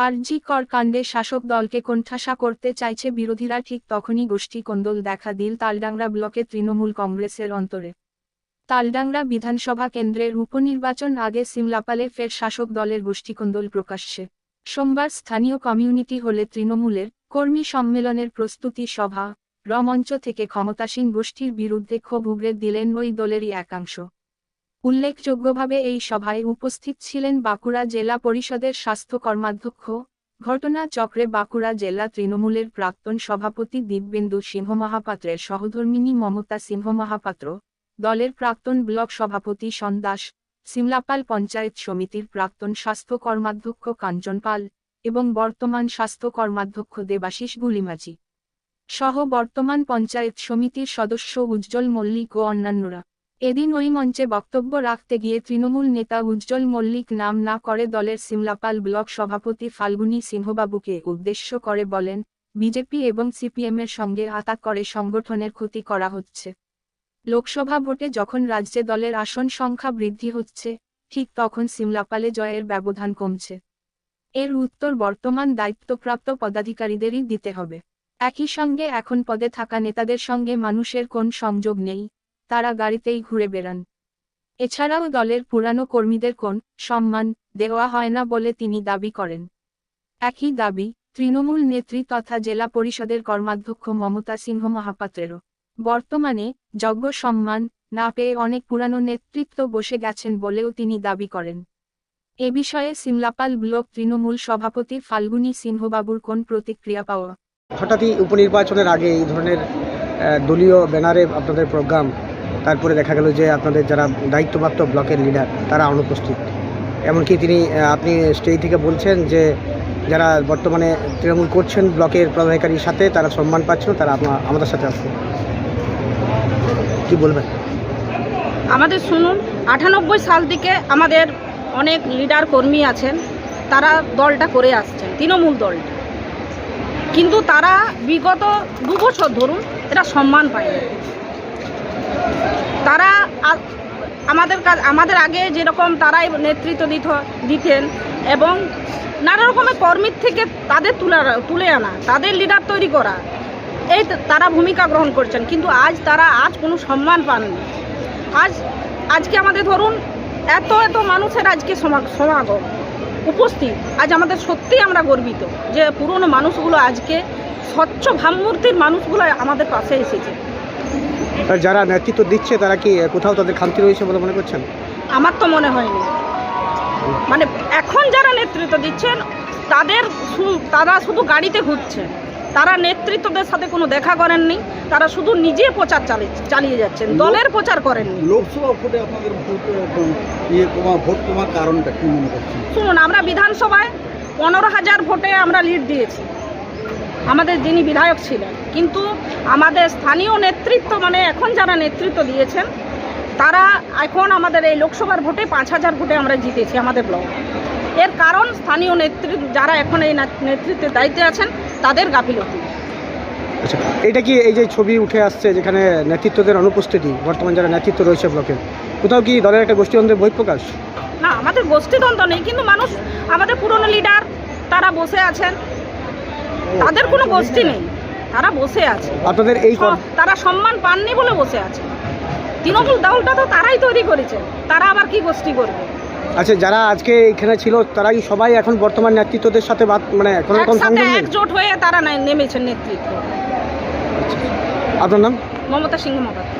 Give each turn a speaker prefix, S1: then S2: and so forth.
S1: আরজি কর কাণ্ডে শাসক দলকে কোণঠাসা করতে চাইছে বিরোধীরা, ঠিক তখনই গোষ্ঠী কোন্দল দেখা দিল তালডাংরা ব্লকে তৃণমূল কংগ্রেসের অন্তরে। তালডাংরা বিধানসভা কেন্দ্রের উপনির্বাচন আগে সিমলাপালে ফের শাসক দলের গোষ্ঠীকোন্দল প্রকাশ্যে। সোমবার স্থানীয় কমিউনিটি হলে তৃণমূলের কর্মী সম্মেলনের প্রস্তুতি সভা মঞ্চ থেকে ক্ষমতাসীন গোষ্ঠীর বিরুদ্ধে ক্ষোভ উগরে দিলেন ওই দলেরই একাংশ। উল্লেখযোগ্যভাবে এই সভায় উপস্থিত ছিলেন বাঁকুড়া জেলা পরিষদের স্বাস্থ্য কর্মাধ্যক্ষ, ঘটনাচক্রে বাঁকুড়া জেলা তৃণমূলের প্রাক্তন সভাপতি দিব্যেন্দু সিংহ মহাপাত্রের সহধর্মিণী মমতা সিংহ মহাপাত্র, দলের প্রাক্তন ব্লক সভাপতি সন্দাস, সিমলাপাল পঞ্চায়েত সমিতির প্রাক্তন স্বাস্থ্য কর্মাধ্যক্ষ কাঞ্চন পাল এবং বর্তমান স্বাস্থ্য কর্মাধ্যক্ষ দেবাশিস গুলিমাজি সহ বর্তমান পঞ্চায়েত সমিতির সদস্য উজ্জ্বল মল্লিক ও অন্যান্যরা। এদিন ওই মঞ্চে বক্তব্য রাখতে গিয়ে তৃণমূল নেতা উজ্জ্বল মল্লিক নাম না করে দলের সিমলাপাল ব্লক সভাপতি ফাল্গুনী সিংহবাবুকে উদ্দেশ্য করে বলেন, বিজেপি এবং সিপিএমের সঙ্গে আতাত করে সংগঠনের ক্ষতি করা হচ্ছে। লোকসভা ভোটে যখন রাজ্যে দলের আসন সংখ্যা বৃদ্ধি হচ্ছে, ঠিক তখন সিমলাপালে জয়ের ব্যবধান কমছে। এর উত্তর বর্তমান দায়িত্বপ্রাপ্ত পদাধিকারীদেরই দিতে হবে। একই সঙ্গে এখন পদে থাকা নেতাদের সঙ্গে মানুষের কোন সংযোগ নেই, তারা গাড়িতেই ঘুরে বেড়ান। এছাড়াও দলের পুরানো কর্মীদের কোন সম্মান দেওয়া হয় না বলে তিনি দাবি করেন। একই দাবি তৃণমূল নেত্রী তথা জেলা পরিষদের কর্মাধ্যক্ষ মমতা সিংহ মহাপাত্রেরও। বর্তমানে যোগ্য সম্মান না পেয়ে অনেক পুরানো নেতৃত্ব বসে গেছেন বলেও তিনি দাবি করেন। এ বিষয়ে সিমলাপাল ব্লক তৃণমূল সভাপতি ফাল্গুনী সিংহবাবুর কোন প্রতিক্রিয়া পাওয়া।
S2: হঠাৎই উপনির্বাচনের আগে এই ধরনের দলীয় ব্যানারে আপনাদের প্রোগ্রাম, তারপরে দেখা গেল যে আপনাদের যারা দায়িত্বপ্রাপ্ত ব্লকের লিডার তারা অনুপস্থিত। এমনকি আপনি স্টেজ থেকে বলছেন যে যারা বর্তমানে তৃণমূল করছেন ব্লকের পদাধিকারীর সাথে তারা সম্মান পাচ্ছেন, তারা আমাদের সাথে আসছে। কি বলবেন?
S3: আমাদের শুনুন, 98 সাল থেকে আমাদের অনেক লিডার কর্মী আছেন, তারা দলটা করে আসছেন, তৃণমূল দলটা। কিন্তু তারা বিগত 2 বছর ধরুন এটা সম্মান পায়নি। তারা আমাদের আগে যেরকম তারাই নেতৃত্ব দিতেন এবং নানা রকমের কর্মীর থেকে তাদের তুলে আনা, তাদের লিডার তৈরি করা, এই তারা ভূমিকা গ্রহণ করছেন। কিন্তু তারা কোনো সম্মান পাননি। আজকে আমাদের ধরুন এত মানুষের আজকে সমাগম উপস্থিত, আজ আমাদের সত্যিই আমরা গর্বিত যে পুরনো মানুষগুলো আজকে স্বচ্ছ ভাবমূর্তির মানুষগুলো আমাদের পাশে এসেছে।
S2: যারা নেতৃত্ব দিচ্ছে তারা কি কোথাও তাদের খামতি রয়েছে বলে মনে করছেন?
S3: আমার তো মনে হয়নি। মানে এখন যারা নেতৃত্ব দিচ্ছেন তারা শুধু গাড়িতে ঘুরছেন, তারা নেতৃত্বদের সাথে কোনো দেখা করেননি, তারা শুধু নিজে প্রচার চালিয়ে যাচ্ছেন, দলের প্রচার করেননি।
S4: লোকসভা ভোটে আপনাদের ভোট কমার কারণটা কি মনে করছেন?
S3: শুনুন, আমরা বিধানসভায় 15,000 ভোটে আমরা লিড দিয়েছি আমাদের যিনি বিধায়ক ছিলেন। কিন্তু আমাদের স্থানীয় নেতৃত্ব মানে এখন যারা নেতৃত্ব দিয়েছেন তারা এখন আমাদের এই লোকসভার ভোটে 5,000 ভোটে আমরা জিতেছি আমাদের ব্লক। এর কারণ স্থানীয় নেতৃত্ব যারা এখন এই নেতৃত্বের দায়িত্বে আছেন তাদের গাফিলতি।
S2: আচ্ছা, এটা কি এই যে ছবি উঠে আসছে যেখানে নেতৃত্বদের অনুপস্থিতি, বর্তমান যারা নেতৃত্ব রয়েছে ব্লকের, কোথাও কি দলের একটা গোষ্ঠীদ্বন্দ্বের বহিঃপ্রকাশ?
S3: না, আমাদের গোষ্ঠীদ্বন্দ্ব নেই, কিন্তু মানুষ আমাদের পুরনো লিডার তারা বসে আছেন, তাদের কোনো গোষ্ঠী নেই, তারা বসে আছে।
S2: আপনাদের এই
S3: তারা সম্মান পাননি বলে বসে আছে। তৃণমূল দলটা তো তারাই তৈরি করেছে, তারা আবার কি গোষ্ঠী করবে?
S2: আচ্ছা, যারা আজকে এখানে ছিল তারাই সবাই এখন বর্তমান নেতৃত্বদের সাথে মানে কোনো রকম সংযোগ নেই,
S3: একজোট হয়ে তারা নেমেছেন নেতৃত্ব।
S2: আপনার নাম?
S3: মমতা সিংহ মহাপাত্র।